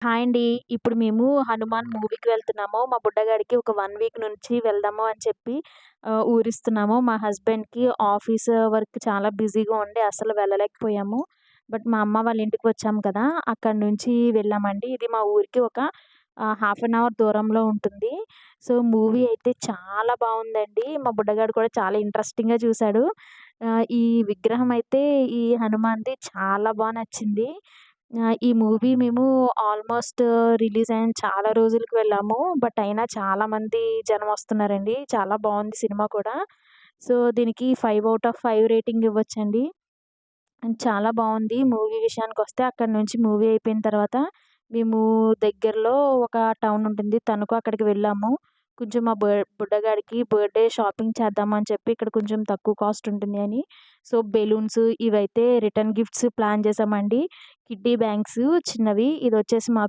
Hi అండి. ఇప్పుడు మేము 'హనుమాన్' మూవీకి వెళ్తున్నాము. మా బుడ్డగాడికి ఒక 1 వీక్ నుంచి వెళ్దాము అని చెప్పి ఊరిస్తున్నాము. మా హస్బెండ్‌కి ఆఫీస్ వర్క్ చాలా బిజీగా ఉండి అసలు వెళ్ళలేకపోయాము. బట్ మా అమ్మ వాళ్ళ ఇంటికి వచ్చాము కదా! అక్కడి నుంచి వెళ్ళామండి. ఇది మా ఊరికి ఒక హాఫ్ అన్ అవర్ దూరంలో ఉంటుంది. సో, మూవీ అయితే చాలా బావుందండి. మా బుడ్డగాడు కూడా చాలా ఇంట్రెస్టింగ్‌గా చూసాడు. ఈ విగ్రహం అయితే ఈ హనుమాన్‌ది చాలా నచ్చింది. ఈ మూవీ మేము ఆల్మోస్ట్ రిలీజ్ అయిన చాలా రోజులకి వెళ్ళాము. బట్ అయినా చాలామంది జనం వస్తున్నారండి. చాలా బావుంది సినిమా కూడా. సో, దీనికి 5 ఔట్ ఆఫ్ 5 రేటింగ్ ఇవ్వొచ్చండి. అండ్ చాలా బావుంది. మూవీ విషయానికొస్తే అక్కడి నుంచి మూవీ అయిపోయిన తర్వాత మేము దగ్గరలో ఒక టౌన్ ఉంటుంది. తణుకు అక్కడికి వెళ్ళాము. కొంచెం మా బుడ్డగాడికి బర్త్‌డే షాపింగ్ చేద్దామని చెప్పి ఇక్కడ కొంచెం తక్కువ కాస్ట్ ఉంటుంది అని. సో, బెలూన్స్ ఇవైతే రిటర్న్ గిఫ్ట్స్ ప్లాన్ చేసామండి. కిడ్డీ బ్యాంగ్స్ చిన్నవి. ఇదొచ్చేసి మాకు